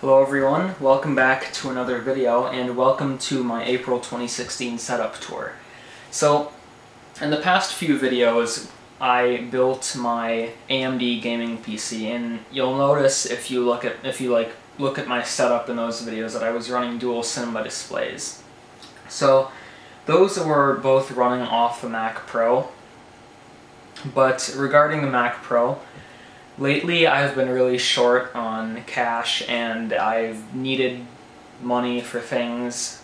Hello everyone, welcome back to another video and welcome to my April 2016 setup tour. So, in the past few videos I built my AMD gaming PC, and you'll notice if you look at my setup in those videos that I was running dual cinema displays. So, those were both running off the Mac Pro, but regarding the Mac Pro, lately I've been really short on cash and I've needed money for things.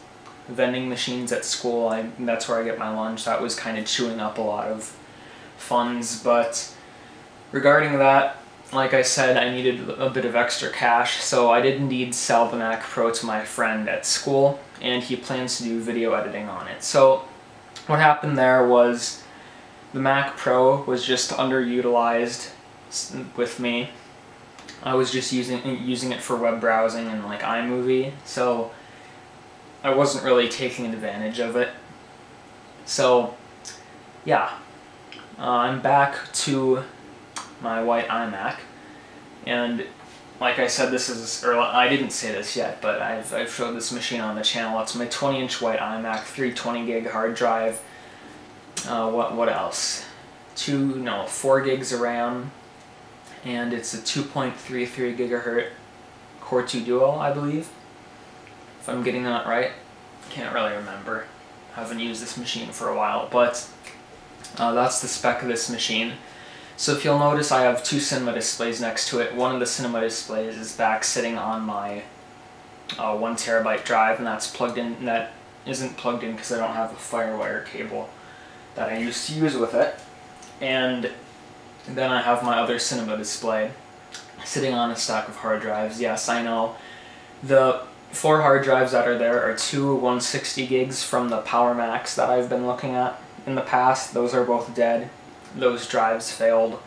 Vending machines at school, that's where I get my lunch. That was kind of chewing up a lot of funds, but regarding that, like I said, I needed a bit of extra cash, so I did indeed sell the Mac Pro to my friend at school, and he plans to do video editing on it. So what happened there was the Mac Pro was just underutilized with me. I was just using it for web browsing and like iMovie, so I wasn't really taking advantage of it. So yeah, I'm back to my white iMac, and like I said, I didn't say this yet, but I've showed this machine on the channel. It's my 20-inch white iMac, 320 gig hard drive. What else? 4 gigs of RAM, and it's a 2.33 gigahertz Core 2 Duo, I believe, if I'm getting that right. Can't really remember. I haven't used this machine for a while, but that's the spec of this machine. So if you'll notice, I have two cinema displays next to it. One of the cinema displays is back sitting on my 1 terabyte drive, and that's plugged in. That isn't plugged in because I don't have a FireWire cable that I used to use with it. And then I have my other cinema display sitting on a stack of hard drives. Yes, I know. The 4 hard drives that are there are two 160 gigs from the Power Macs that I've been looking at in the past. Those are both dead. Those drives failed.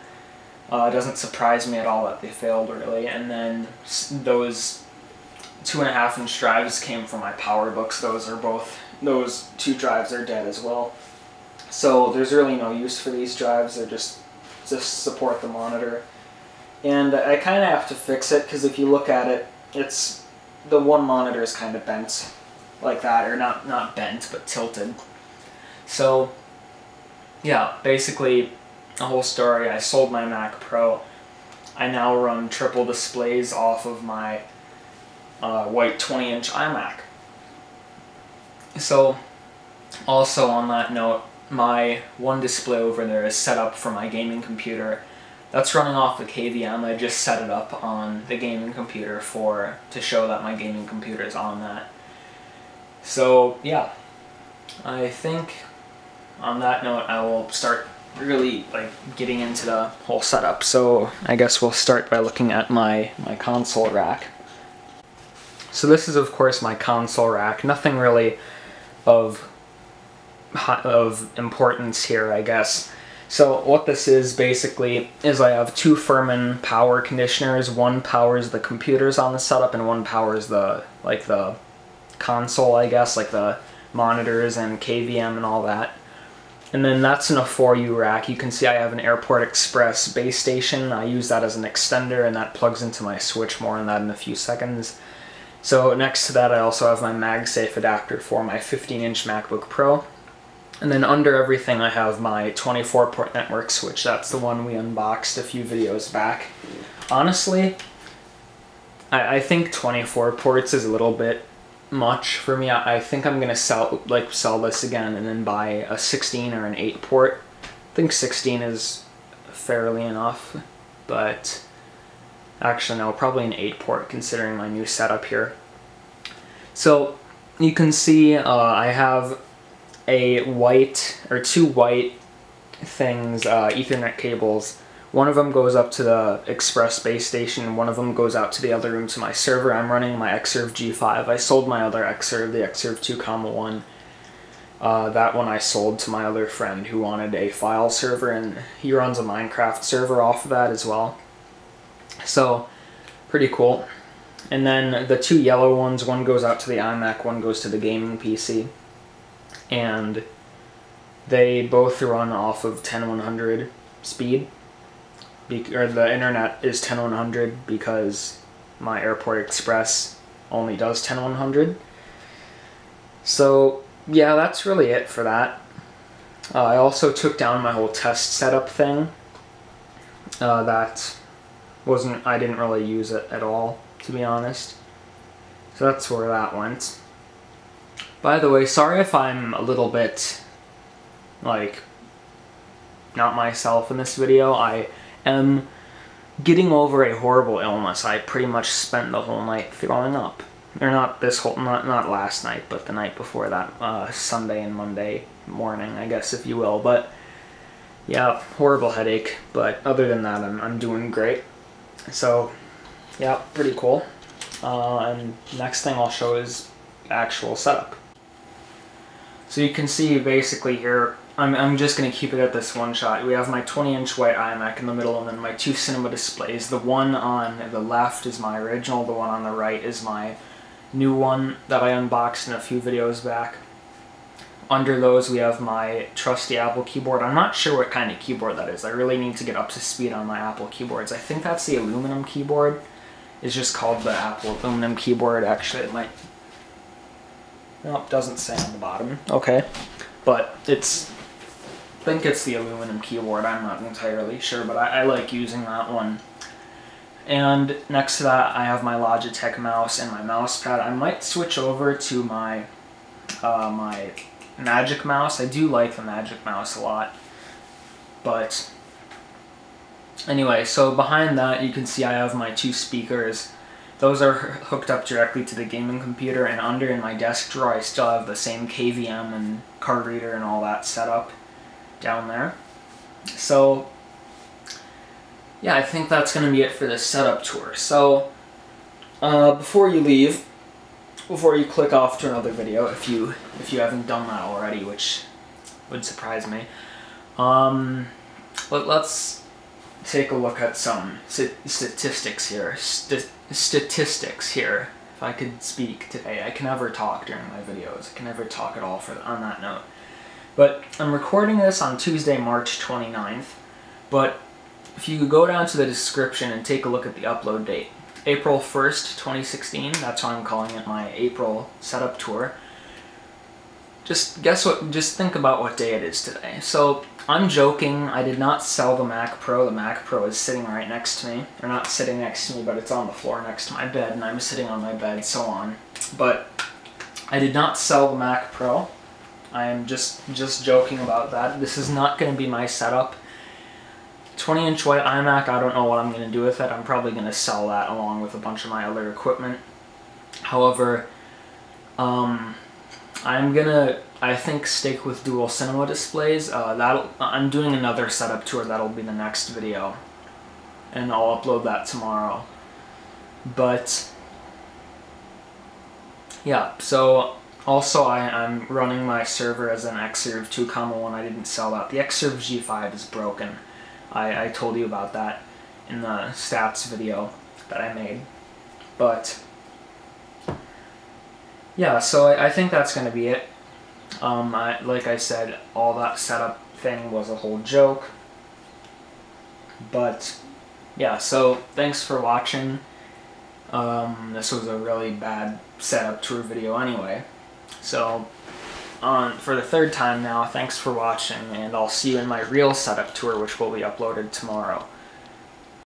It doesn't surprise me at all that they failed, really. And then those 2.5-inch drives came from my PowerBooks. Those two drives are dead as well. So there's really no use for these drives. They're just support the monitor. And I kind of have to fix it, because if you look at it, the one monitor is kind of bent like that, or not bent, but tilted. So yeah, basically the whole story, I sold my Mac Pro. I now run triple displays off of my white 20-inch iMac. So also on that note, my one display over there is set up for my gaming computer. That's running off the KVM. I just set it up on the gaming computer to show that my gaming computer is on that. So yeah, I think on that note I will start really getting into the whole setup. So I guess we'll start by looking at my console rack. So this is of course my console rack. Nothing really of importance here, I guess. So what this is basically is I have two Furman power conditioners. One powers the computers on the setup, and one powers the console, I guess, like the monitors and KVM and all that. And then that's in a 4U rack. You can see I have an Airport Express base station. I use that as an extender, and that plugs into my switch. More on that in a few seconds. So next to that I also have my MagSafe adapter for my 15-inch MacBook Pro. And then under everything I have my 24-port network switch. That's the one we unboxed a few videos back. Honestly, I think 24 ports is a little bit much for me. I think I'm gonna sell this again and then buy a 16 or an 8 port. I think 16 is fairly enough, but actually no, probably an 8 port considering my new setup here. So you can see I have two white things, Ethernet cables. One of them goes up to the Express base station, and one of them goes out to the other room to my server. I'm running my Xserve G5. I sold my other Xserve, the Xserve 2.1. That one I sold to my other friend who wanted a file server, and he runs a Minecraft server off of that as well. So, pretty cool. And then the two yellow ones, one goes out to the iMac, one goes to the gaming PC. And they both run off of 10100 speed, or the internet is 10100 because my Airport Express only does 10100. So yeah, that's really it for that. I also took down my whole test setup thing. I didn't really use it at all, to be honest. So that's where that went. By the way, sorry if I'm a little bit, like, not myself in this video. I am getting over a horrible illness. I pretty much spent the whole night throwing up. Or not last night, but the night before that, Sunday and Monday morning, I guess, if you will. But yeah, horrible headache. But other than that, I'm doing great. So yeah, pretty cool. And next thing I'll show is actual setup. So you can see basically here, I'm just going to keep it at this one shot. We have my 20-inch white iMac in the middle, and then my two cinema displays. The one on the left is my original, the one on the right is my new one that I unboxed in a few videos back. Under those we have my trusty Apple keyboard. I'm not sure what kind of keyboard that is. I really need to get up to speed on my Apple keyboards. I think that's the aluminum keyboard. It's just called the Apple aluminum keyboard. Actually, it might... Nope, doesn't say on the bottom. Okay. But it's... I think it's the aluminum keyboard. I'm not entirely sure, but I like using that one. And next to that, I have my Logitech mouse and my mouse pad. I might switch over to my my Magic Mouse. I do like the Magic Mouse a lot. But anyway, so behind that, you can see I have my two speakers. Those are hooked up directly to the gaming computer, and under in my desk drawer, I still have the same KVM and card reader and all that set up down there. So yeah, I think that's going to be it for this setup tour. So before you leave, before you click off to another video, if you haven't done that already, which would surprise me, let's take a look at some statistics here. Statistics here. If I could speak today, I can never talk during my videos. I can never talk at all on that note. But I'm recording this on Tuesday, March 29th. But if you go down to the description and take a look at the upload date, April 1st, 2016, that's why I'm calling it my April setup tour. Just think about what day it is today. So, I'm joking, I did not sell the Mac Pro. The Mac Pro is sitting right next to me. Or not sitting next to me, but it's on the floor next to my bed, and I'm sitting on my bed, so on. But I did not sell the Mac Pro. I am just joking about that. This is not going to be my setup. 20-inch white iMac, I don't know what I'm going to do with it. I'm probably going to sell that along with a bunch of my other equipment. However, I'm going to, I think, stick with dual cinema displays. I'm doing another setup tour. That'll be the next video. And I'll upload that tomorrow. But yeah, so also I'm running my server as an Xserve 2.1. I didn't sell that. The Xserve G5 is broken. I told you about that in the stats video that I made. But yeah, so I think that's going to be it. Like I said, all that setup thing was a whole joke. But yeah, so thanks for watching. This was a really bad setup tour video anyway. So for the third time now, thanks for watching, and I'll see you in my real setup tour, which will be uploaded tomorrow.